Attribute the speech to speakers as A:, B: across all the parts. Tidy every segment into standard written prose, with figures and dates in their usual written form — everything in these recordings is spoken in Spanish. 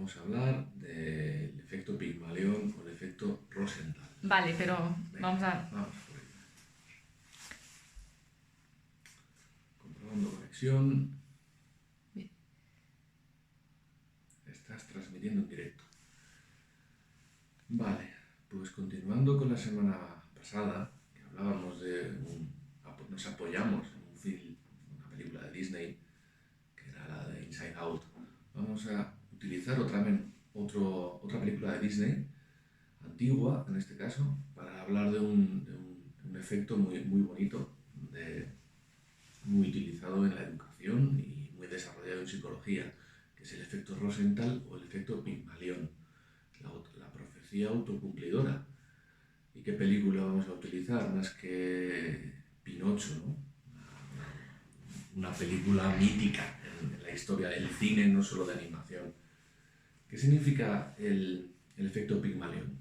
A: vamos a hablar del efecto Pigmalión o el efecto Rosenthal.
B: Vale, pero
A: Venga,
B: vamos a...
A: vamos por ello. Comprobando conexión.
B: Bien.
A: Estás transmitiendo en directo. Vale, pues continuando con la semana pasada, que hablábamos nos apoyamos en un film, una película de Disney, que era la de Inside Out. Vamos a utilizar otra película de Disney, antigua en este caso, para hablar de un efecto muy, muy bonito, muy utilizado en la educación y muy desarrollado en psicología, que es el efecto Rosenthal o el efecto Pigmalión, la profecía autocumplidora. ¿Y qué película vamos a utilizar? Más que Pinocho, ¿no? Una película mítica en la historia del cine, no solo de animación. ¿Qué significa el efecto Pigmalión?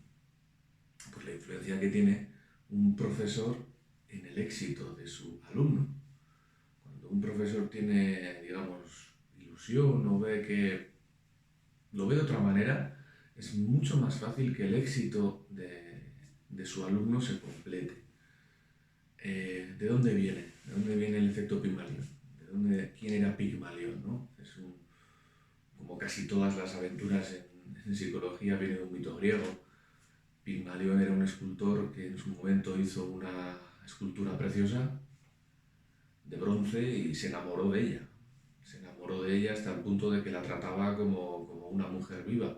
A: Pues la influencia que tiene un profesor en el éxito de su alumno. Cuando un profesor tiene, digamos, ilusión o lo ve de otra manera, es mucho más fácil que el éxito de su alumno se complete. ¿De dónde viene? ¿De dónde viene el efecto Pigmalión? ¿Quién era Pigmalión, no? Como casi todas las aventuras en psicología, viene de un mito griego. Pigmalión era un escultor que en su momento hizo una escultura preciosa de bronce y se enamoró de ella. Se enamoró de ella hasta el punto de que la trataba como una mujer viva.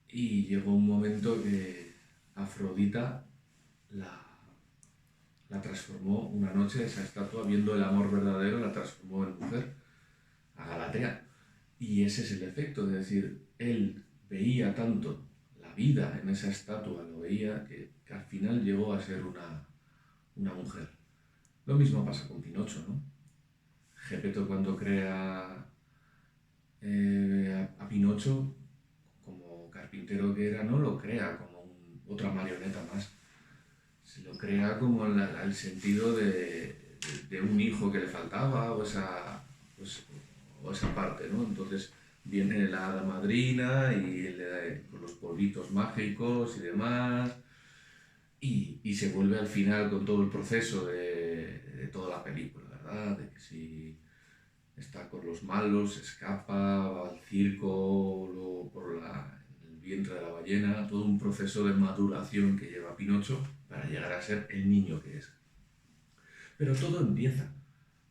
A: Y llegó un momento que Afrodita la transformó una noche, esa estatua, viendo el amor verdadero, la transformó en mujer, a Galatea. Y ese es el efecto, es decir, él veía tanto la vida en esa estatua, lo veía, que al final llegó a ser una mujer. Lo mismo pasa con Pinocho, ¿no? Geppetto, cuando crea a Pinocho, como carpintero que era, no lo crea como otra marioneta más. Se lo crea como el sentido de un hijo que le faltaba o esa parte, ¿no? Entonces viene la hada madrina y le da con los polvitos mágicos y demás, y se vuelve al final con todo el proceso de toda la película, ¿verdad? De que si está con los malos, se escapa, va al circo, luego en el vientre de la ballena, todo un proceso de maduración que lleva Pinocho para llegar a ser el niño que es. Pero todo empieza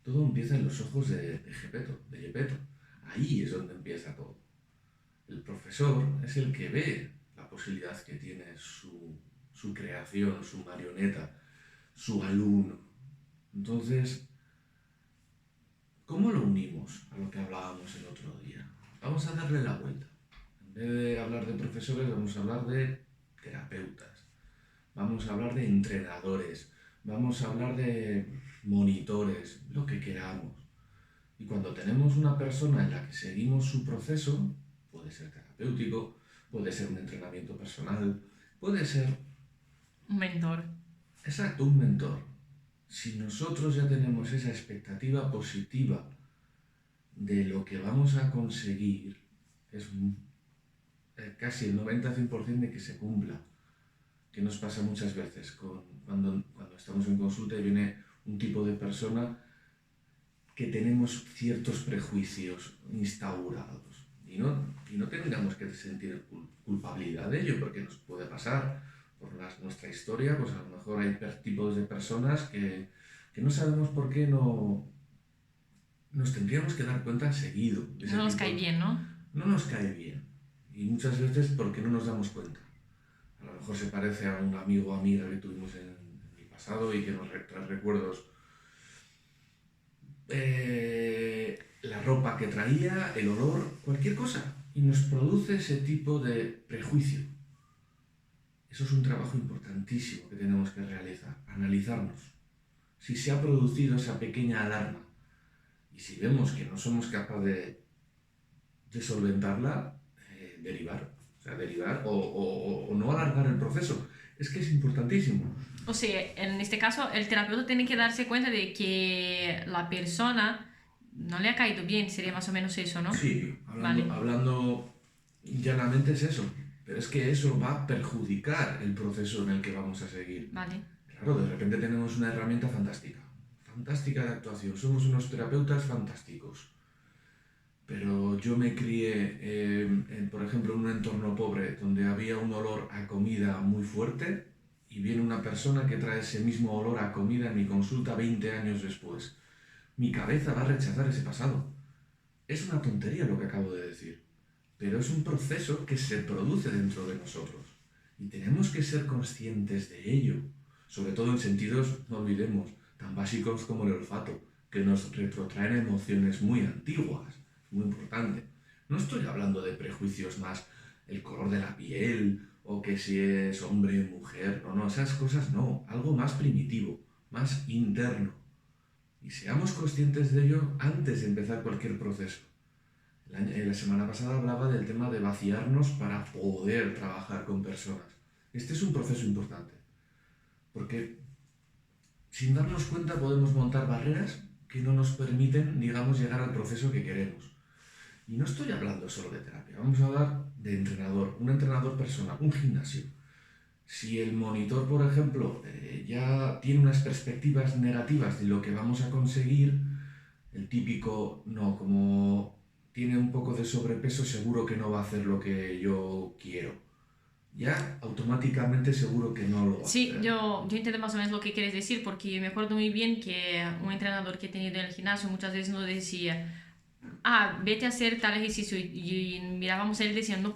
A: en los ojos de Geppetto. Ahí es donde empieza todo. El profesor es el que ve la posibilidad que tiene su creación, su marioneta, su alumno. Entonces, ¿cómo lo unimos a lo que hablábamos el otro día? Vamos a darle la vuelta. En vez de hablar de profesores, vamos a hablar de terapeutas. Vamos a hablar de entrenadores. Vamos a hablar de monitores, lo que queramos. Y cuando tenemos una persona en la que seguimos su proceso, puede ser terapéutico, puede ser un entrenamiento personal, puede ser...
B: Un mentor.
A: Exacto, un mentor. Si nosotros ya tenemos esa expectativa positiva de lo que vamos a conseguir, es casi el 90-100% de que se cumpla. Que nos pasa muchas veces cuando estamos en consulta y viene un tipo de persona que tenemos ciertos prejuicios instaurados y no tengamos que sentir culpabilidad de ello, porque nos puede pasar por nuestra historia, pues a lo mejor hay tipos de personas que no sabemos por qué nos tendríamos que dar cuenta seguido.
B: No nos cae bien, ¿no?
A: No nos cae bien, y muchas veces porque no nos damos cuenta. A lo mejor se parece a un amigo o amiga que tuvimos en el pasado y que nos trae recuerdos. La ropa que traía, el olor, cualquier cosa, y nos produce ese tipo de prejuicio. Eso es un trabajo importantísimo que tenemos que realizar, analizarnos. Si se ha producido esa pequeña alarma y si vemos que no somos capaces de solventarla, derivar o no alargar el proceso. Es que es importantísimo.
B: O sea, en este caso, el terapeuta tiene que darse cuenta de que la persona no le ha caído bien, sería más o menos eso, ¿no?
A: Sí,
B: Vale.
A: hablando llanamente es eso. Pero es que eso va a perjudicar el proceso en el que vamos a seguir.
B: Vale.
A: Claro, de repente tenemos una herramienta fantástica. Fantástica de actuación. Somos unos terapeutas fantásticos. Pero yo me crié, por ejemplo, en un entorno pobre donde había un olor a comida muy fuerte y viene una persona que trae ese mismo olor a comida en mi consulta 20 años después. Mi cabeza va a rechazar ese pasado. Es una tontería lo que acabo de decir, pero es un proceso que se produce dentro de nosotros y tenemos que ser conscientes de ello, sobre todo en sentidos, no olvidemos, tan básicos como el olfato, que nos retrotraen emociones muy antiguas. Muy importante. No estoy hablando de prejuicios más, el color de la piel o que si es hombre o mujer, no, esas cosas no, algo más primitivo, más interno. Y seamos conscientes de ello antes de empezar cualquier proceso. La semana pasada hablaba del tema de vaciarnos para poder trabajar con personas. Este es un proceso importante, porque sin darnos cuenta podemos montar barreras que no nos permiten, digamos, llegar al proceso que queremos. Y no estoy hablando solo de terapia, vamos a hablar de entrenador, un entrenador personal, un gimnasio. Si el monitor, por ejemplo, ya tiene unas perspectivas negativas de lo que vamos a conseguir, el típico, no, como tiene un poco de sobrepeso, seguro que no va a hacer lo que yo quiero. Ya automáticamente seguro que no lo va a
B: Sí,
A: hacer.
B: yo entiendo más o menos lo que quieres decir porque me acuerdo muy bien que un entrenador que he tenido en el gimnasio muchas veces nos decía, vete a hacer tal ejercicio y mirábamos a él y decía, no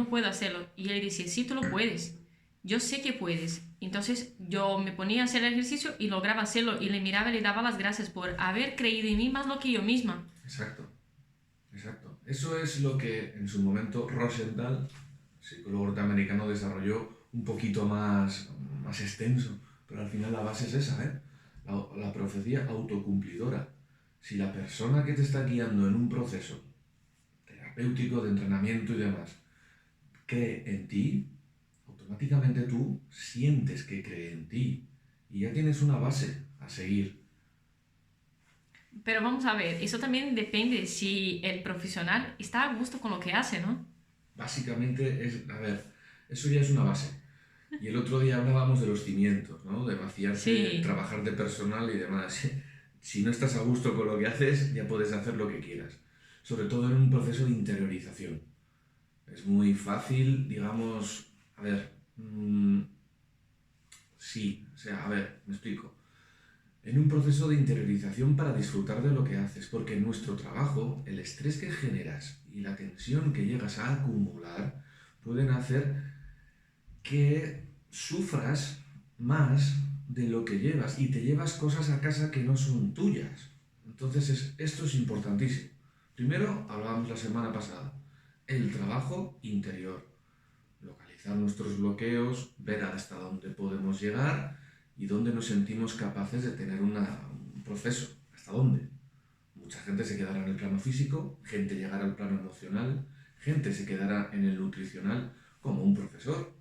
B: puedo hacerlo. Y él decía, sí, tú lo puedes, yo sé que puedes. Entonces yo me ponía a hacer el ejercicio y lograba hacerlo y le miraba y le daba las gracias por haber creído en mí más lo que yo misma.
A: Exacto, exacto. Eso es lo que en su momento Rosenthal, psicólogo norteamericano, desarrolló un poquito más extenso, pero al final la base es esa, ¿eh? La profecía autocumplidora. Si la persona que te está guiando en un proceso terapéutico, de entrenamiento y demás, cree en ti, automáticamente tú sientes que cree en ti y ya tienes una base a seguir.
B: Pero vamos a ver, eso también depende si el profesional está a gusto con lo que hace, ¿no?
A: Básicamente es, a ver, eso ya es una base. Y el otro día hablábamos de los cimientos, ¿no? De vaciarte,
B: Sí.
A: trabajar de personal y demás. Si no estás a gusto con lo que haces, ya puedes hacer lo que quieras. Sobre todo en un proceso de interiorización. Es muy fácil, digamos, a ver, sí, o sea, a ver, me explico. En un proceso de interiorización para disfrutar de lo que haces, porque en nuestro trabajo, el estrés que generas y la tensión que llegas a acumular pueden hacer que sufras más de lo que llevas y te llevas cosas a casa que no son tuyas. Entonces esto es importantísimo. Primero, hablábamos la semana pasada, el trabajo interior. Localizar nuestros bloqueos, ver hasta dónde podemos llegar y dónde nos sentimos capaces de tener un proceso. ¿Hasta dónde? Mucha gente se quedará en el plano físico, gente llegará al plano emocional, gente se quedará en el nutricional como un profesor.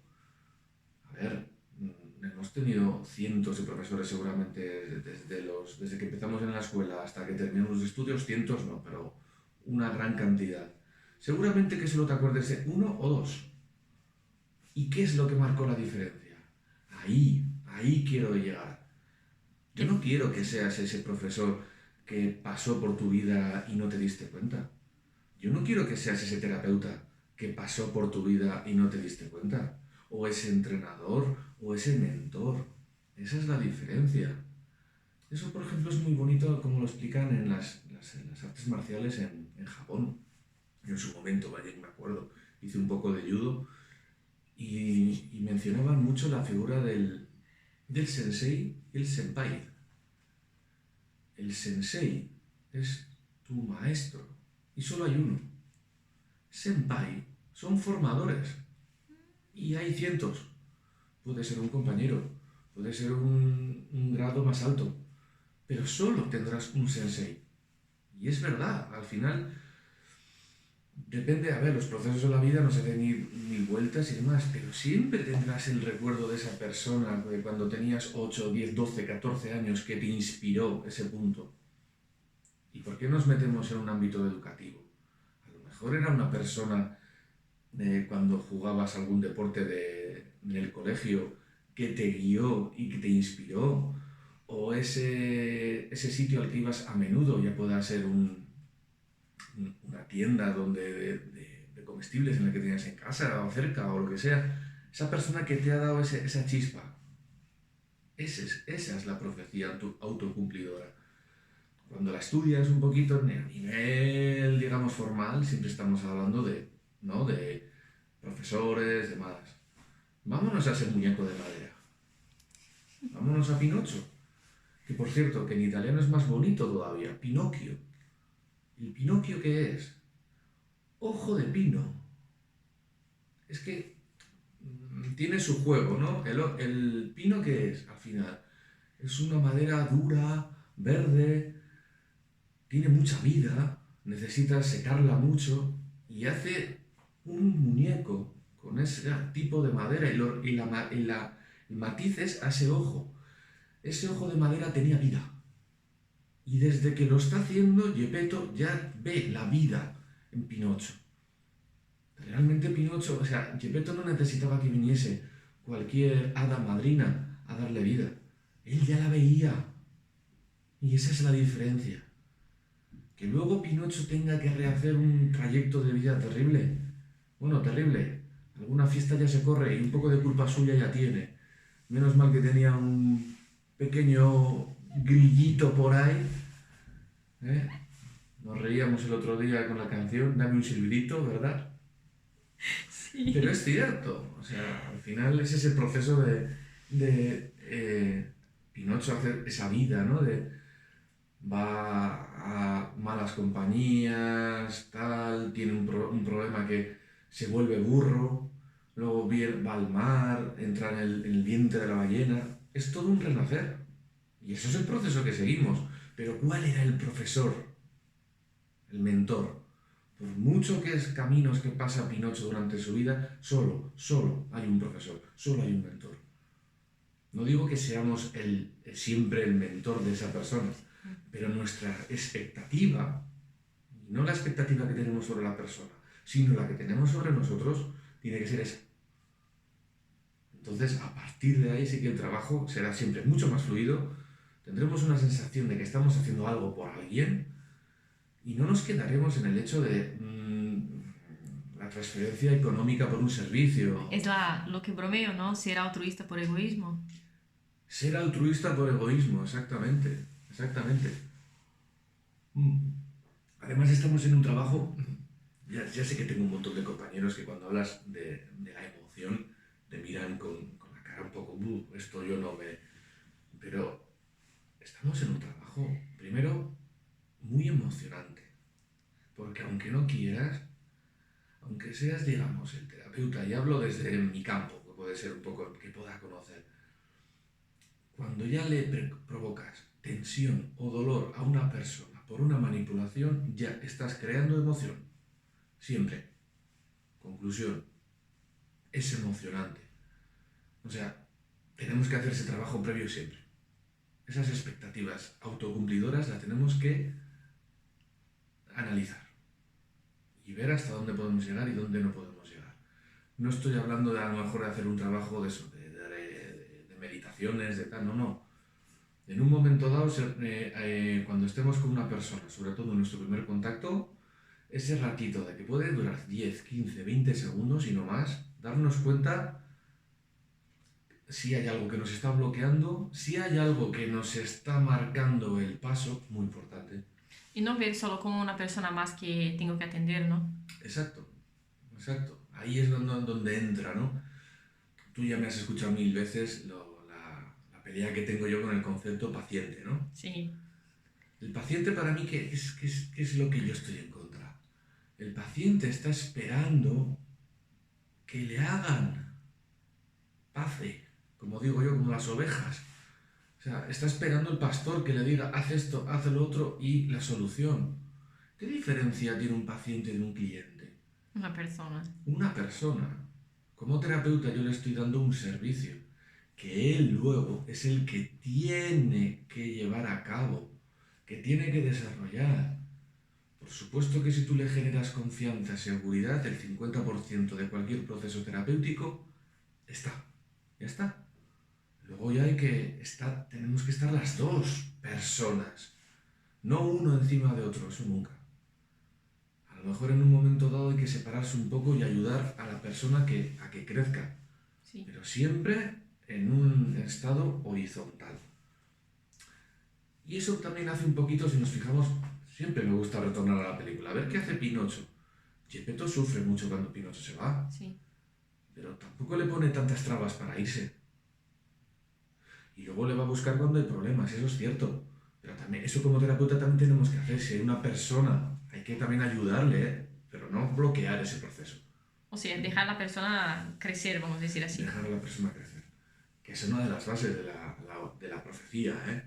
A: A ver, hemos tenido cientos de profesores seguramente desde que empezamos en la escuela hasta que terminamos los estudios, cientos no, pero una gran cantidad. Seguramente que solo te acuerdes de uno o dos. ¿Y qué es lo que marcó la diferencia? Ahí quiero llegar. Yo no quiero que seas ese profesor que pasó por tu vida y no te diste cuenta. Yo no quiero que seas ese terapeuta que pasó por tu vida y no te diste cuenta. O ese entrenador, o ese mentor. Esa es la diferencia. Eso, por ejemplo, es muy bonito como lo explican en las artes marciales en Japón. Yo en su momento, vaya, me acuerdo, hice un poco de judo y mencionaban mucho la figura del sensei y el senpai. El sensei es tu maestro y solo hay uno. Senpai son formadores y hay cientos. Puede ser un compañero, puede ser un grado más alto, pero solo tendrás un sensei. Y es verdad, al final depende, a ver, los procesos de la vida no se hacen mil vueltas y demás, pero siempre tendrás el recuerdo de esa persona de cuando tenías 8, 10, 12, 14 años que te inspiró ese punto. ¿Y por qué nos metemos en un ámbito educativo? A lo mejor era una persona cuando jugabas algún deporte en el colegio que te guió y que te inspiró, o ese sitio al que ibas a menudo, ya pueda ser una tienda de comestibles en la que tenías en casa o cerca o lo que sea, esa persona que te ha dado esa chispa, esa es la profecía autocumplidora. Cuando la estudias un poquito a nivel, digamos, formal, siempre estamos hablando ¿no? de profesores, demás. Vámonos a ese muñeco de madera. Vámonos a Pinocho. Que por cierto, que en italiano es más bonito todavía. Pinocchio. ¿El Pinocchio qué es? Ojo de pino. Es que tiene su juego, ¿no? El pino qué es, al final. Es una madera dura, verde, tiene mucha vida, necesitas secarla mucho y hace un muñeco con ese tipo de madera y matices a ese ojo. Ese ojo de madera tenía vida. Y desde que lo está haciendo, Geppetto ya ve la vida en Pinocho. Realmente Pinocho, o sea, Geppetto no necesitaba que viniese cualquier hada madrina a darle vida. Él ya la veía. Y esa es la diferencia. Que luego Pinocho tenga que rehacer un trayecto de vida terrible. Bueno, terrible. Alguna fiesta ya se corre y un poco de culpa suya ya tiene. Menos mal que tenía un pequeño grillito por ahí. ¿Eh? Nos reíamos el otro día con la canción Dame un silbidito, ¿verdad? Pero
B: Sí.
A: es cierto. O sea, al final es ese proceso de Pinocho hacer esa vida, ¿no? Va a malas compañías, tal, tiene un problema que se vuelve burro, luego va al mar, entra en el vientre de la ballena. Es todo un renacer. Y eso es el proceso que seguimos. Pero ¿cuál era el profesor? El mentor. Por mucho que es caminos que pasa Pinocho durante su vida, solo hay un profesor, solo hay un mentor. No digo que seamos siempre el mentor de esa persona, pero nuestra expectativa, no la expectativa que tenemos sobre la persona, sino la que tenemos sobre nosotros, tiene que ser esa. Entonces, a partir de ahí sí que el trabajo será siempre mucho más fluido, tendremos una sensación de que estamos haciendo algo por alguien y no nos quedaremos en el hecho de la transferencia económica por un servicio.
B: Es lo que bromeo, ¿no? Ser altruista por egoísmo.
A: Ser altruista por egoísmo, exactamente, exactamente. Además estamos en un trabajo, ya sé que tengo un montón de compañeros que cuando hablas de la emoción te miran con la cara un poco, esto yo no me... Pero estamos en un trabajo, primero, muy emocionante, porque aunque no quieras, aunque seas, digamos, el terapeuta, y hablo desde mi campo, que puede ser un poco el que pueda conocer, cuando ya le provocas tensión o dolor a una persona por una manipulación, ya estás creando emoción. Siempre. Conclusión. Es emocionante. O sea, tenemos que hacer ese trabajo previo siempre. Esas expectativas autocumplidoras las tenemos que analizar y ver hasta dónde podemos llegar y dónde no podemos llegar. No estoy hablando de a lo mejor de hacer un trabajo de eso, de meditaciones, de tal, no. En un momento dado, cuando estemos con una persona, sobre todo en nuestro primer contacto, ese ratito de que puede durar 10, 15, 20 segundos y no más, darnos cuenta si hay algo que nos está bloqueando, si hay algo que nos está marcando el paso, muy importante.
B: Y no ver solo como una persona más que tengo que atender, ¿no?
A: Exacto, exacto. Ahí es donde entra, ¿no? Tú ya me has escuchado mil veces la pelea que tengo yo con el concepto paciente, ¿no?
B: Sí.
A: El paciente para mí, ¿qué es lo que yo estoy en contra? El paciente está esperando que le hagan pace, como digo yo, como las ovejas. O sea, está esperando el pastor que le diga, haz esto, haz lo otro y la solución. ¿Qué diferencia tiene un paciente de un cliente?
B: Una persona.
A: Una persona. Como terapeuta yo le estoy dando un servicio que él luego es el que tiene que llevar a cabo, que tiene que desarrollar. Por supuesto que si tú le generas confianza, seguridad, el 50% de cualquier proceso terapéutico está. Ya está. Luego ya tenemos que estar las dos personas, no uno encima de otro, eso nunca. A lo mejor en un momento dado hay que separarse un poco y ayudar a la persona a que crezca,
B: Sí.
A: pero siempre en un estado horizontal. Y eso también hace un poquito, si nos fijamos, siempre me gusta retornar a la película, a ver qué hace Pinocho. Geppetto sufre mucho cuando Pinocho se va,
B: Sí.
A: pero tampoco le pone tantas trabas para irse. Y luego le va a buscar cuando hay problemas, eso es cierto. Pero también, eso como terapeuta también tenemos que hacer. Si hay una persona, hay que también ayudarle, ¿eh? Pero no bloquear ese proceso.
B: O sea, dejar a la persona crecer, vamos a decir así.
A: Dejar a la persona crecer. Que es una de las bases de la profecía, ¿eh?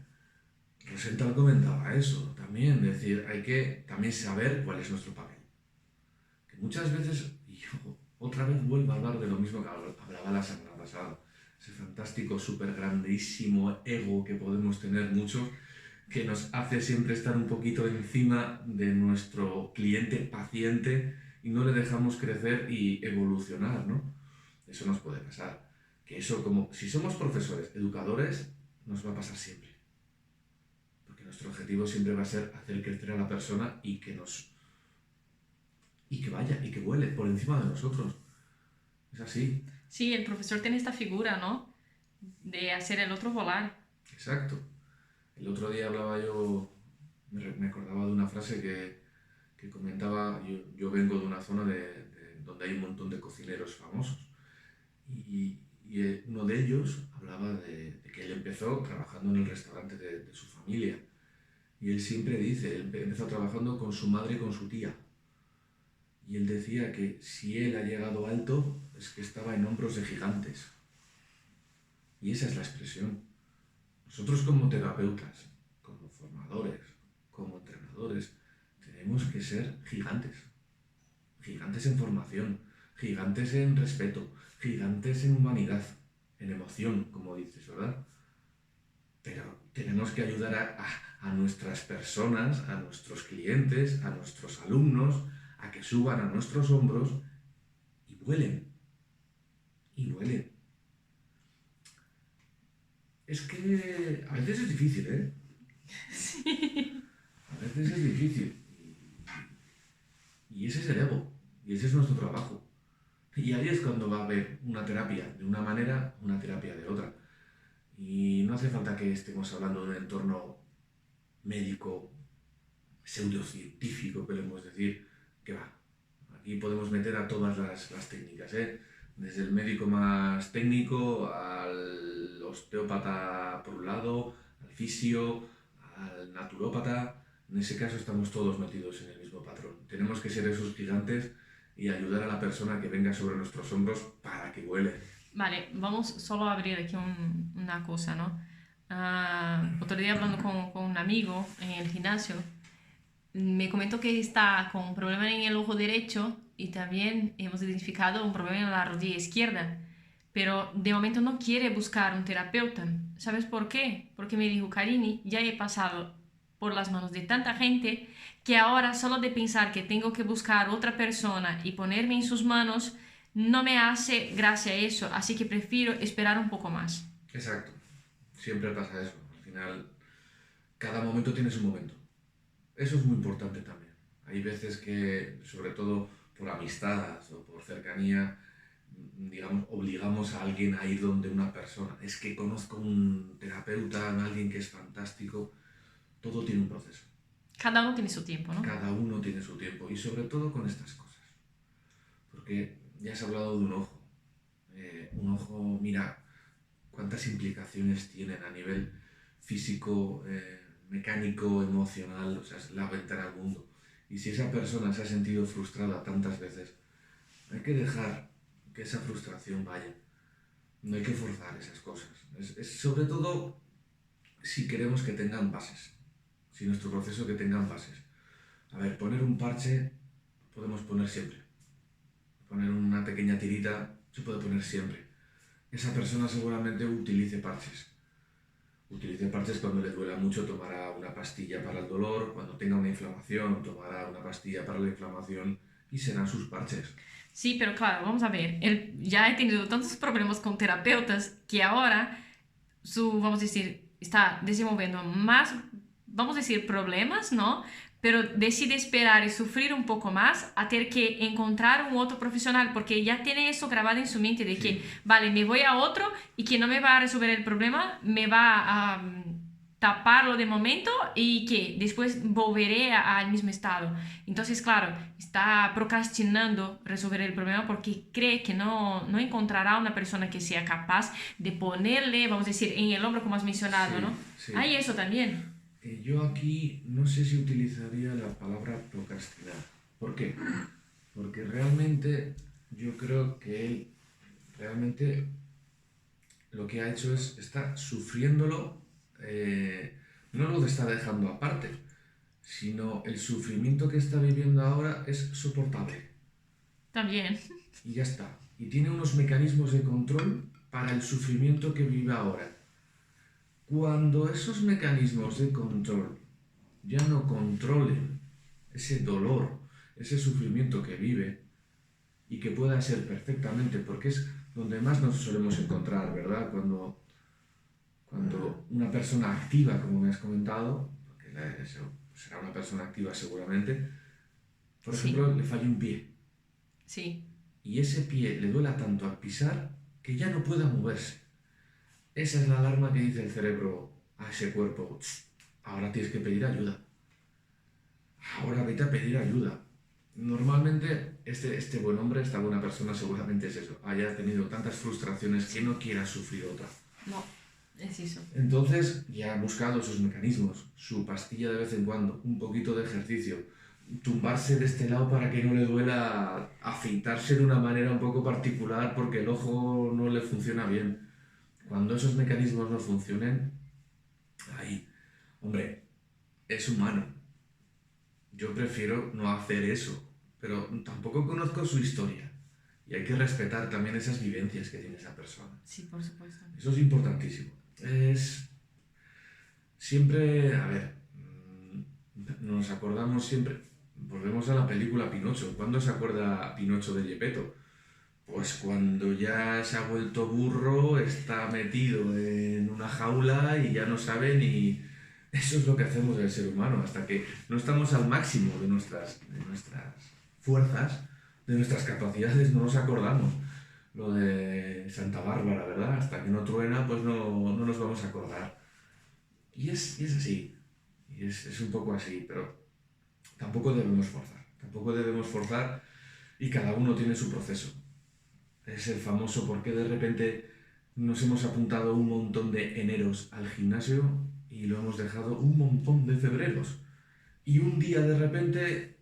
A: Rosenthal comentaba eso también, es decir, hay que también saber cuál es nuestro papel. Que muchas veces, y yo otra vez vuelvo a hablar de lo mismo que hablaba la semana pasada, ese fantástico, súper grandísimo ego que podemos tener muchos, que nos hace siempre estar un poquito encima de nuestro cliente paciente y no le dejamos crecer y evolucionar, ¿no? Eso nos puede pasar. Que eso, como si somos profesores, educadores, nos va a pasar siempre. Porque nuestro objetivo siempre va a ser hacer crecer a la persona y que vaya, y que vuele por encima de nosotros. Es así.
B: Sí, el profesor tiene esta figura, ¿no? De hacer el otro volar.
A: Exacto. El otro día me acordaba de una frase que comentaba, yo vengo de una zona donde hay un montón de cocineros famosos y uno de ellos hablaba de que él empezó trabajando en el restaurante de su familia y él siempre dice, él empezó trabajando con su madre y con su tía y él decía que si él ha llegado alto es que estaba en hombros de gigantes y esa es la expresión. Nosotros como terapeutas, como formadores, como entrenadores, tenemos que ser gigantes. Gigantes en formación, gigantes en respeto, gigantes en humanidad, en emoción, como dices, ¿verdad? Pero tenemos que ayudar a nuestras personas, a nuestros clientes, a nuestros alumnos, a que suban a nuestros hombros y vuelen. Y vuelen. Es que a veces es difícil, ¿eh?
B: Sí.
A: A veces es difícil. Y ese es el ego. Y ese es nuestro trabajo. Y ahí es cuando va a haber una terapia de una manera, una terapia de otra. Y no hace falta que estemos hablando de un entorno médico, pseudocientífico, podemos decir, que va. Aquí podemos meter a todas las técnicas, ¿eh? Desde el médico más técnico al osteópata por un lado, al fisio, al naturópata. En ese caso estamos todos metidos en el mismo patrón. Tenemos que ser esos gigantes y ayudar a la persona que venga sobre nuestros hombros para que vuele.
B: Vale, vamos solo a abrir aquí una cosa, ¿no? Otro día hablando con un amigo en el gimnasio, me comentó que está con un problema en el ojo derecho y también hemos identificado un problema en la rodilla izquierda. Pero de momento no quiere buscar un terapeuta. ¿Sabes por qué? Porque me dijo, Karini, ya he pasado por las manos de tanta gente que ahora solo de pensar que tengo que buscar otra persona y ponerme en sus manos no me hace gracia eso, así que prefiero esperar un poco más.
A: Exacto. Siempre pasa eso. Al final, cada momento tiene su momento. Eso es muy importante también. Hay veces que, sobre todo por amistad o por cercanía, digamos, obligamos a alguien a ir donde una persona. Es que conozco un terapeuta, a alguien que es fantástico. Todo tiene un proceso.
B: Cada uno tiene su tiempo, ¿no?
A: Cada uno tiene su tiempo y sobre todo con estas cosas. Porque ya has hablado de un ojo. Un ojo, mira, cuántas implicaciones tienen a nivel físico, mecánico, emocional, o sea, es la ventana al mundo. Y si esa persona se ha sentido frustrada tantas veces, hay que dejar que esa frustración vaya. No hay que forzar esas cosas. Es sobre todo si queremos que tengan bases, si nuestro proceso que tengan bases. A ver, poner un parche podemos poner siempre. Poner una pequeña tirita se puede poner siempre. Esa persona seguramente utilice parches. Utilice parches cuando le duela mucho, tomará una pastilla para el dolor, cuando tenga una inflamación, tomará una pastilla para la inflamación y serán sus parches.
B: Sí, pero claro, vamos a ver, él ya he tenido tantos problemas con terapeutas que ahora vamos a decir, está desenvolviendo más, vamos a decir, problemas, ¿no? Pero decide esperar y sufrir un poco más a tener que encontrar un otro profesional, porque ya tiene eso grabado en su mente de que,
A: Sí,
B: vale, me voy a otro y que no me va a resolver el problema, me va a taparlo de momento y que después volveré al mismo estado. Entonces, claro, está procrastinando resolver el problema porque cree que no encontrará una persona que sea capaz de ponerle, vamos a decir, en el hombro, como has mencionado, ¿no?
A: sí,
B: Hay
A: sí.
B: eso también.
A: Yo aquí no sé si utilizaría la palabra procrastinar. ¿Por qué? Porque realmente yo creo que él realmente lo que ha hecho es, está sufriéndolo, no lo está dejando aparte, sino el sufrimiento que está viviendo ahora es soportable.
B: También.
A: Y ya está. Y tiene unos mecanismos de control para el sufrimiento que vive ahora. Cuando esos mecanismos de control ya no controlen ese dolor, ese sufrimiento que vive y que pueda ser perfectamente, porque es donde más nos solemos encontrar, ¿verdad? Cuando una persona activa, como me has comentado, porque será una persona activa seguramente, por
B: Sí,
A: ejemplo, le falla un pie
B: sí.
A: y ese pie le duela tanto al pisar que ya no pueda moverse. Esa es la alarma que dice el cerebro a ese cuerpo: "Tss, ahora tienes que pedir ayuda, ahora vete a pedir ayuda". Normalmente este buen hombre, esta buena persona seguramente es eso, haya tenido tantas frustraciones que no quiera sufrir otra.
B: No, es eso.
A: Entonces ya ha buscado sus mecanismos, su pastilla de vez en cuando, un poquito de ejercicio, tumbarse de este lado para que no le duela, afeitarse de una manera un poco particular porque el ojo no le funciona bien. Cuando esos mecanismos no funcionen, ahí, hombre, es humano. Yo prefiero no hacer eso, pero tampoco conozco su historia. Y hay que respetar también esas vivencias que tiene esa persona.
B: Sí, por supuesto.
A: Eso es importantísimo. Es siempre, a ver, nos acordamos siempre, volvemos a la película Pinocho. ¿Cuándo se acuerda Pinocho de Gepetto? Pues cuando ya se ha vuelto burro, está metido en una jaula y ya no sabe ni... Eso es lo que hacemos del ser humano, hasta que no estamos al máximo de nuestras fuerzas, de nuestras capacidades, no nos acordamos. Lo de Santa Bárbara, ¿verdad? Hasta que no truena, pues no nos vamos a acordar. Y es así, y es un poco así, pero tampoco debemos forzar y cada uno tiene su proceso. Es el famoso por qué de repente nos hemos apuntado un montón de eneros al gimnasio y lo hemos dejado un montón de febreros. Y un día de repente,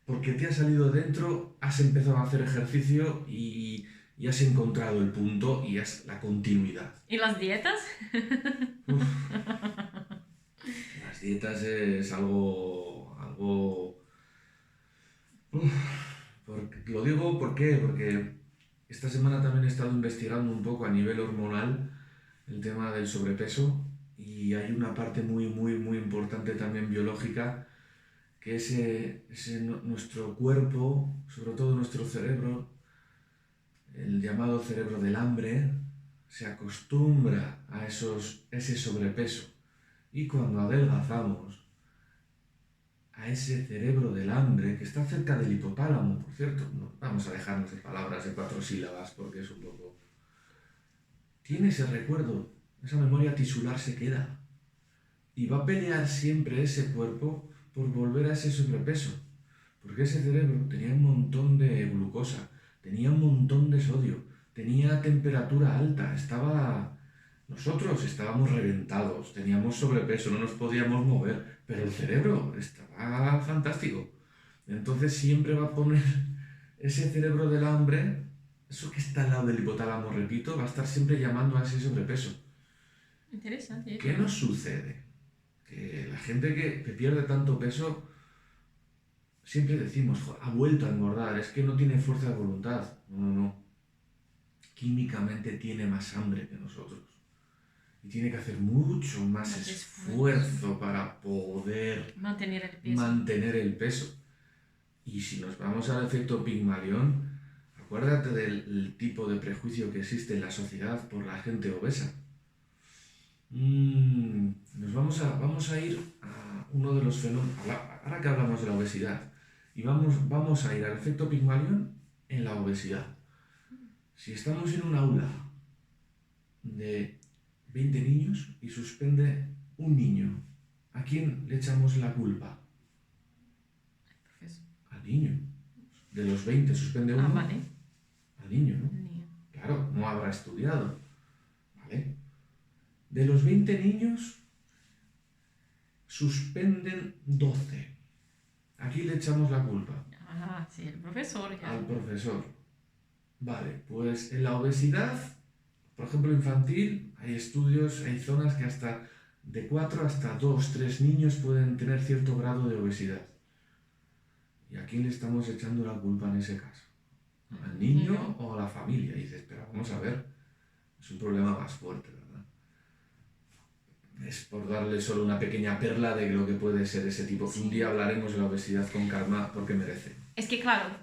A: porque te ha salido dentro, has empezado a hacer ejercicio y has encontrado el punto y es la continuidad.
B: ¿Y las dietas?
A: Uf, las dietas es algo. Uf, lo digo porque esta semana también he estado investigando un poco a nivel hormonal el tema del sobrepeso y hay una parte muy, muy, muy importante también biológica que nuestro cuerpo, sobre todo nuestro cerebro, el llamado cerebro del hambre, se acostumbra a ese sobrepeso. Y cuando adelgazamos, a ese cerebro del hambre, que está cerca del hipotálamo, por cierto, no vamos a dejarnos de palabras de 4 sílabas porque es un poco... Tiene ese recuerdo, esa memoria tisular se queda. Y va a pelear siempre ese cuerpo por volver a ese sobrepeso. Porque ese cerebro tenía un montón de glucosa, tenía un montón de sodio, tenía temperatura alta, nosotros estábamos reventados, teníamos sobrepeso, no nos podíamos mover, pero el cerebro estaba fantástico. Entonces siempre va a poner ese cerebro del hambre, eso que está al lado del hipotálamo, repito, va a estar siempre llamando a ese sobrepeso.
B: Interesante eso.
A: ¿Qué nos sucede? Que la gente que pierde tanto peso, siempre decimos: "Jo, ha vuelto a engordar, es que no tiene fuerza de voluntad". No, no, no. Químicamente tiene más hambre que nosotros. y tiene que hacer mucho más
B: Más
A: esfuerzo para poder
B: mantener el peso.
A: mantener el peso. Y si nos vamos al efecto Pigmalión, acuérdate del tipo de prejuicio que existe en la sociedad por la gente obesa. Vamos a ir a uno de los fenómenos, ahora que hablamos de la obesidad, y vamos a ir al efecto Pigmalión en la obesidad. Si estamos en un aula de 20 niños y suspende un niño, ¿a quién le echamos la culpa?
B: Profesor.
A: Al niño. De los 20 suspende uno,
B: Vale.
A: al niño, ¿no?
B: Niño.
A: Claro, no habrá estudiado. ¿Vale? De los 20 niños, suspenden 12. Aquí le echamos la culpa
B: Sí, el profesor ya.
A: al profesor. Vale, pues en la obesidad, por ejemplo infantil, hay estudios, hay zonas que hasta de 4 hasta 2, 3 niños pueden tener cierto grado de obesidad. ¿Y a quién le estamos echando la culpa en ese caso? ¿Al niño o a la familia? Y dices, pero vamos a ver, es un problema más fuerte, ¿verdad? Es por darle solo una pequeña perla de lo que puede ser ese tipo.
B: Sí.
A: Un día hablaremos de la obesidad con calma porque merece.
B: Es que claro,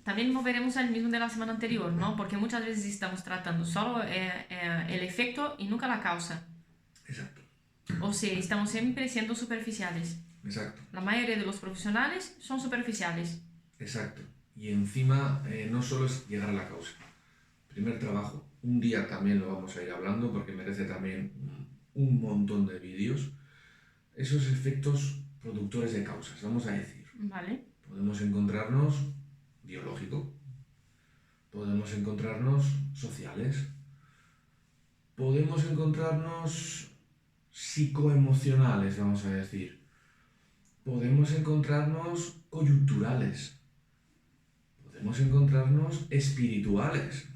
B: también volveremos al mismo de la semana anterior, ¿no? Porque muchas veces estamos tratando solo el efecto y nunca la causa.
A: Exacto.
B: O sea, estamos siempre siendo superficiales.
A: Exacto.
B: La mayoría de los profesionales son superficiales.
A: Exacto. Y encima no solo es llegar a la causa. Primer trabajo. Un día también lo vamos a ir hablando porque merece también un montón de vídeos. Esos efectos productores de causas, vamos a decir.
B: Vale.
A: Podemos encontrarnos biológico, podemos encontrarnos sociales, podemos encontrarnos psicoemocionales, vamos a decir. Podemos encontrarnos coyunturales, podemos encontrarnos espirituales,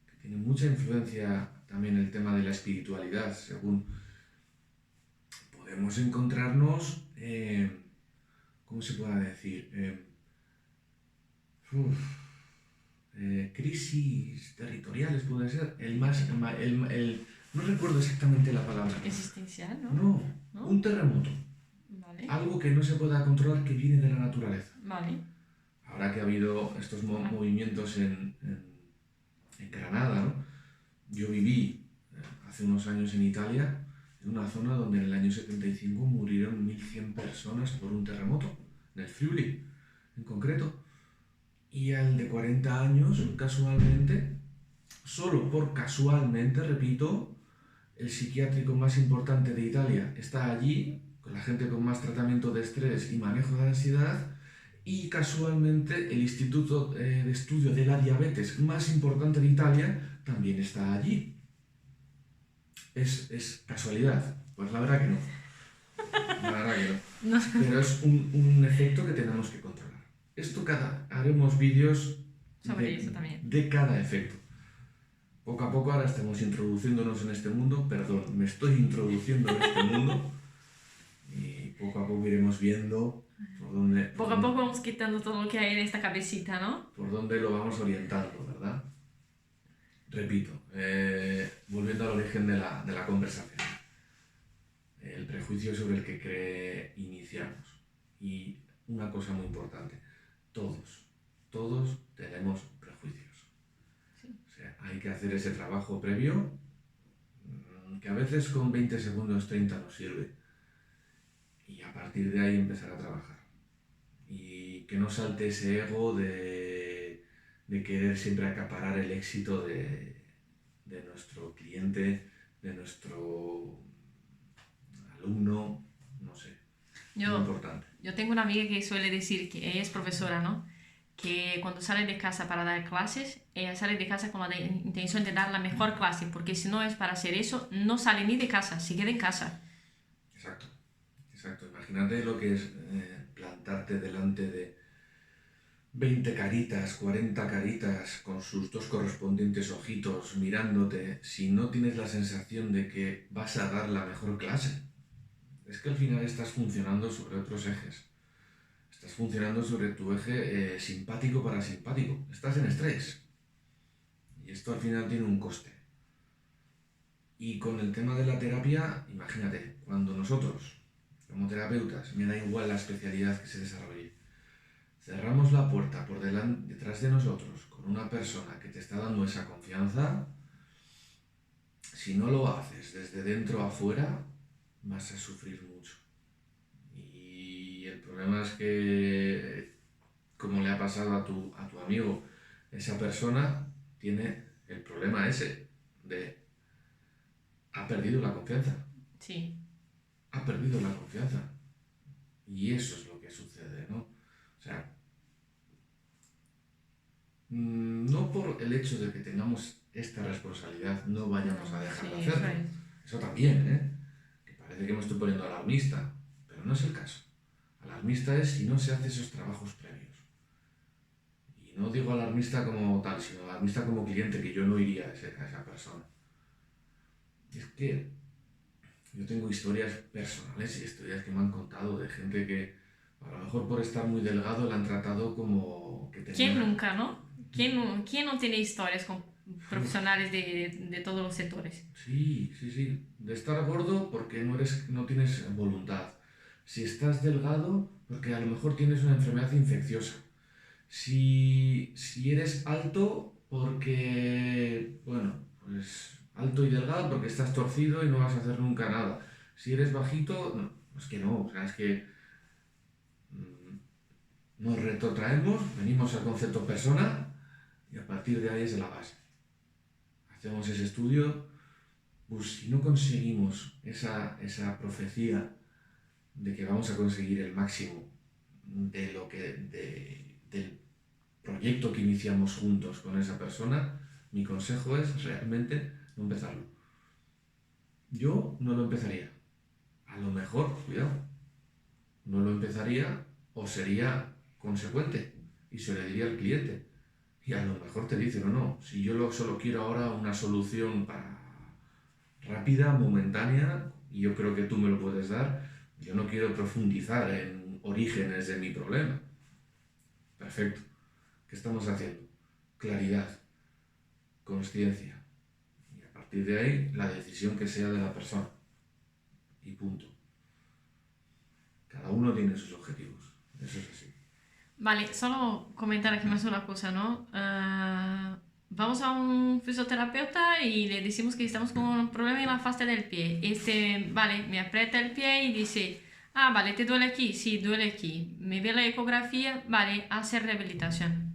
A: que tiene mucha influencia también el tema de la espiritualidad, según podemos encontrarnos, ¿cómo se puede decir? Crisis territoriales, puede ser. No recuerdo exactamente la palabra.
B: Existencial, ¿no?
A: No, un terremoto.
B: Vale.
A: Algo que no se pueda controlar, que viene de la naturaleza.
B: Vale.
A: Ahora que ha habido estos movimientos en Granada, ¿no? Yo viví hace unos años en Italia, en una zona donde en el año 75 murieron 1100 personas por un terremoto, en el Friuli en concreto. Y al de 40 años, casualmente, solo por casualmente, repito, el psiquiátrico más importante de Italia está allí, con la gente con más tratamiento de estrés y manejo de ansiedad, y casualmente el instituto de estudio de la diabetes más importante de Italia también está allí. ¿Es casualidad? Pues la verdad que no. La verdad que no. Pero es un efecto que tenemos que controlar. Haremos vídeos
B: sobre eso también.
A: De cada efecto. Poco a poco ahora estamos introduciéndonos en este mundo. Perdón, me estoy introduciendo en este mundo. Y poco a poco iremos viendo por dónde...
B: Poco a poco vamos quitando todo lo que hay en esta cabecita, ¿no?
A: Por dónde lo vamos orientando, ¿verdad? Repito, volviendo al origen de la conversación. El prejuicio sobre el que iniciamos. Y una cosa muy importante. Todos tenemos prejuicios.
B: Sí.
A: O sea, hay que hacer ese trabajo previo que a veces con 20 segundos, 30 nos sirve. Y a partir de ahí empezar a trabajar. Y que no salte ese ego de querer siempre acaparar el éxito de nuestro cliente, de nuestro alumno, no sé. Muy importante.
B: Yo tengo una amiga que suele decir que ella es profesora, ¿no? Que cuando sale de casa para dar clases, ella sale de casa con la intención de dar la mejor clase, porque si no es para hacer eso, no sale ni de casa, se queda en casa.
A: Exacto. Imagínate lo que es plantarte delante de 20 caritas, 40 caritas, con sus dos correspondientes ojitos mirándote, si no tienes la sensación de que vas a dar la mejor clase. Es que al final estás funcionando sobre otros ejes. Estás funcionando sobre tu eje simpático parasimpático. Estás en estrés. Y esto al final tiene un coste. Y con el tema de la terapia, imagínate, cuando nosotros, como terapeutas, me da igual la especialidad que se desarrolle, cerramos la puerta por delante, detrás de nosotros con una persona que te está dando esa confianza, si no lo haces desde dentro a afuera, vas a sufrir mucho. Y el problema es que, como le ha pasado a tu amigo, esa persona tiene el problema ese de ha perdido la confianza.
B: Sí,
A: Ha perdido la confianza. Y eso es lo que sucede, ¿no? O sea, no por el hecho de que tengamos esta responsabilidad no vayamos a
B: no,
A: dejar
B: sí,
A: de
B: eso
A: hacerlo.
B: es.
A: Eso también, ¿eh? Que parece que me estoy poniendo alarmista, pero no es el caso. Alarmista es si no se hace esos trabajos previos. Y no digo alarmista como tal, sino alarmista como cliente, que yo no iría a esa persona. Es que yo tengo historias personales y historias que me han contado de gente que a lo mejor por estar muy delgado la han tratado como que tenía
B: ¿Quién
A: una...
B: nunca, no? Quién no tiene historias con profesionales de todos los sectores?
A: Sí, sí, sí. De estar gordo porque no tienes voluntad. Si estás delgado, porque a lo mejor tienes una enfermedad infecciosa. Si eres alto, porque, bueno, pues alto y delgado porque estás torcido y no vas a hacer nunca nada. Si eres bajito, no, es que no, o sea, es que mm, nos retrotraemos, venimos al concepto persona y a partir de ahí es la base. Hacemos ese estudio, pues si no conseguimos esa profecía de que vamos a conseguir el máximo del proyecto que iniciamos juntos con esa persona, mi consejo es realmente no empezarlo. Yo no lo empezaría. A lo mejor, cuidado, no lo empezaría o sería consecuente y se le diría al cliente. Y a lo mejor te dice, no, no, si yo solo quiero ahora una solución rápida, momentánea, y yo creo que tú me lo puedes dar, yo no quiero profundizar en orígenes de mi problema. Perfecto. ¿Qué estamos haciendo? Claridad, consciencia. Y a partir de ahí, la decisión que sea de la persona. Y punto. Cada uno tiene sus objetivos. Eso es así.
B: Vale, solo comentar aquí más una cosa, ¿no? Vamos a un fisioterapeuta y le decimos que estamos con un problema en la fascia del pie. Vale, me aprieta el pie y dice, ah, vale, ¿te duele aquí? Sí, duele aquí. Me ve la ecografía, vale, hace rehabilitación.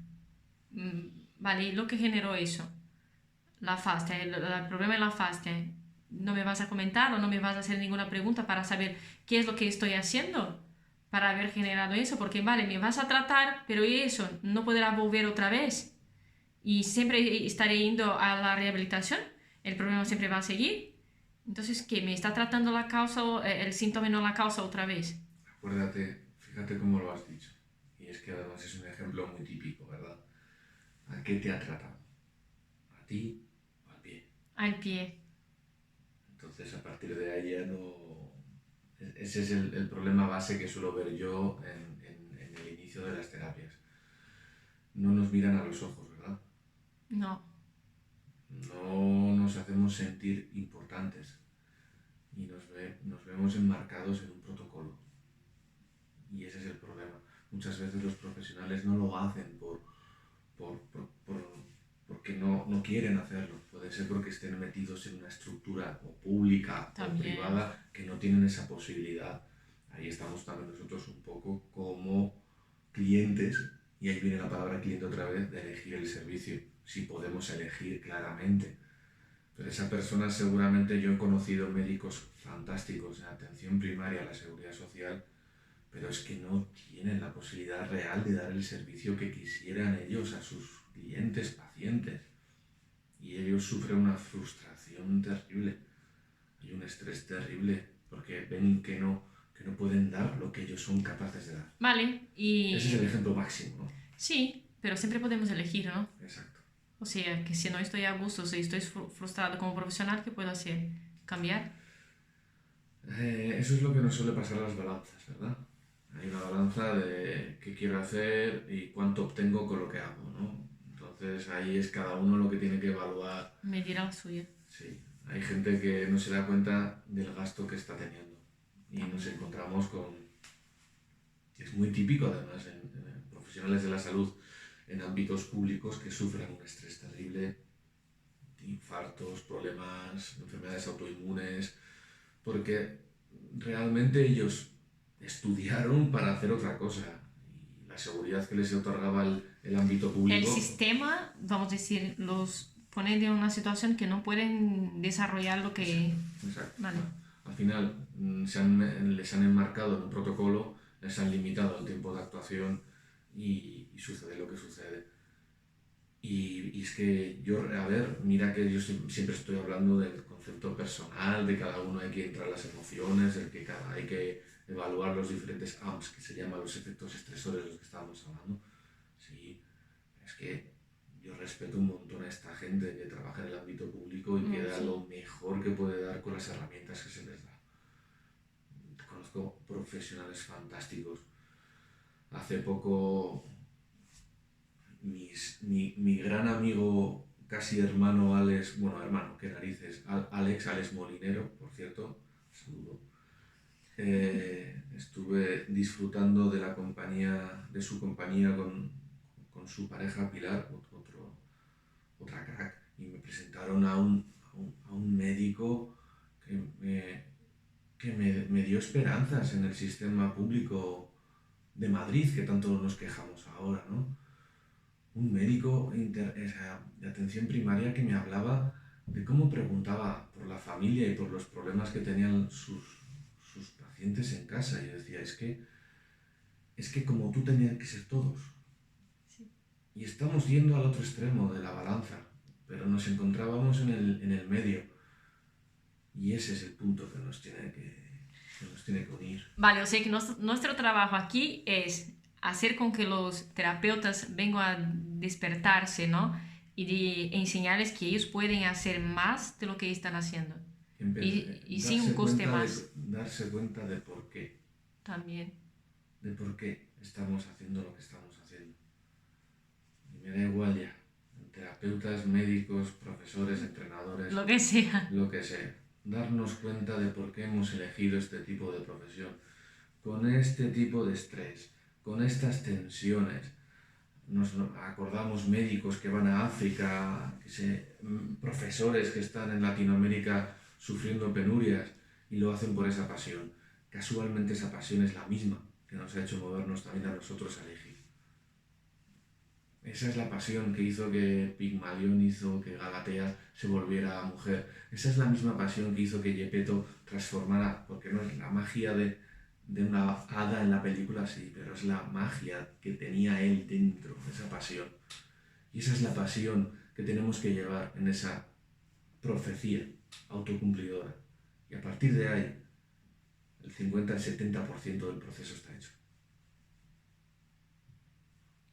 B: Vale, lo que generó eso, la fascia, el problema en la fascia. ¿No me vas a comentar o no me vas a hacer ninguna pregunta para saber qué es lo que estoy haciendo para haber generado eso? Porque vale, me vas a tratar, pero eso no podrá volver otra vez y siempre estaré yendo a la rehabilitación, el problema siempre va a seguir. Entonces, ¿qué? ¿Me está tratando la causa, el síntoma y no la causa otra vez?
A: Acuérdate, fíjate cómo lo has dicho. Y es que además es un ejemplo muy típico, ¿verdad? ¿A qué te ha tratado? ¿A ti o al pie?
B: Al pie.
A: Entonces, a partir de ahí ya no... Ese es el problema base que suelo ver yo en el inicio de las terapias. No nos miran a los ojos, ¿verdad?
B: No.
A: No nos hacemos sentir importantes y nos vemos enmarcados en un protocolo. Y ese es el problema. Muchas veces los profesionales no lo hacen porque no quieren hacerlo. Puede ser porque estén metidos en una estructura o pública o
B: También.
A: privada que no tienen esa posibilidad. Ahí estamos también nosotros un poco como clientes, y ahí viene la palabra cliente otra vez, de elegir el servicio, si podemos elegir claramente. Pero esa persona seguramente, yo he conocido médicos fantásticos en atención primaria a la seguridad social, pero es que no tienen la posibilidad real de dar el servicio que quisieran ellos a sus clientes, pacientes. Y ellos sufren una frustración terrible y un estrés terrible porque ven que no pueden dar lo que ellos son capaces de dar.
B: Vale, y...
A: Ese es el ejemplo máximo, ¿no?
B: Sí, pero siempre podemos elegir, ¿no?
A: Exacto.
B: O sea, que si no estoy a gusto, si estoy frustrado como profesional, ¿qué puedo hacer? ¿Cambiar?
A: Eso es lo que nos suele pasar a las balanzas, ¿verdad? Hay una balanza de qué quiero hacer y cuánto obtengo con lo que hago, ¿no? Entonces ahí es cada uno lo que tiene que evaluar.
B: Me dirá la suya.
A: Sí, Hay gente que no se da cuenta del gasto que está teniendo. Y nos encontramos con... Es muy típico además en profesionales de la salud en ámbitos públicos que sufren un estrés terrible, infartos, problemas, enfermedades autoinmunes, porque realmente ellos estudiaron para hacer otra cosa y la seguridad que les otorgaba el ámbito
B: El
A: público.
B: sistema, vamos a decir, los pone en una situación que no pueden desarrollar lo que...
A: Exacto.
B: Vale.
A: Al final les han enmarcado en un protocolo, les han limitado el tiempo de actuación y sucede lo que sucede. Y es que yo, a ver, mira que yo siempre estoy hablando del concepto personal, de cada uno hay que entrar las emociones, de que hay que evaluar los diferentes AMPs, que se llaman los efectos estresores de los que estábamos hablando. Sí, es que yo respeto un montón a esta gente que trabaja en el ámbito público y que da
B: Sí.
A: lo mejor que puede dar con las herramientas que se les da. Conozco profesionales fantásticos. Hace poco mi gran amigo, casi hermano Alex, bueno, hermano, qué narices, Alex Molinero, por cierto, saludo. Estuve disfrutando de la compañía, de su compañía con su pareja Pilar, otra crack, y me presentaron a un médico que me dio esperanzas en el sistema público de Madrid, que tanto nos quejamos ahora, ¿no? Un médico de atención primaria que me hablaba de cómo preguntaba por la familia y por los problemas que tenían sus pacientes en casa. Y yo decía, es que como tú tenían que ser todos.
B: Sí.
A: Y estamos yendo al otro extremo de la balanza, pero nos encontrábamos en el medio. Y ese es el punto que nos tiene que unir.
B: Vale, o sea que nuestro trabajo aquí es hacer con que los terapeutas vengan a despertarse, ¿no? Y de enseñarles que ellos pueden hacer más de lo que están haciendo. Y sin un coste más.
A: Darse cuenta de por qué.
B: También.
A: De por qué estamos haciendo lo que estamos haciendo. Y me da igual ya. Terapeutas, médicos, profesores, entrenadores.
B: Lo que sea.
A: Lo que sea. Darnos cuenta de por qué hemos elegido este tipo de profesión. Con este tipo de estrés. Con estas tensiones. Nos acordamos médicos que van a África, profesores que están en Latinoamérica sufriendo penurias y lo hacen por esa pasión. Casualmente esa pasión es la misma que nos ha hecho movernos también a nosotros a elegir. Esa es la pasión que hizo que Pigmalión hizo que Galatea se volviera mujer. Esa es la misma pasión que hizo que Gepetto transformara, porque no es la magia de una hada en la película, sí, pero es la magia que tenía él dentro, esa pasión. Y esa es la pasión que tenemos que llevar en esa profecía autocumplidora. Y a partir de ahí, el 50 al 70% del proceso está hecho.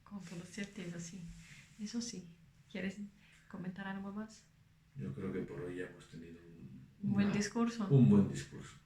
B: Con toda certeza, sí. Eso sí. ¿Quieres comentar algo más?
A: Yo creo que por hoy ya hemos tenido
B: Un buen discurso.
A: un buen discurso.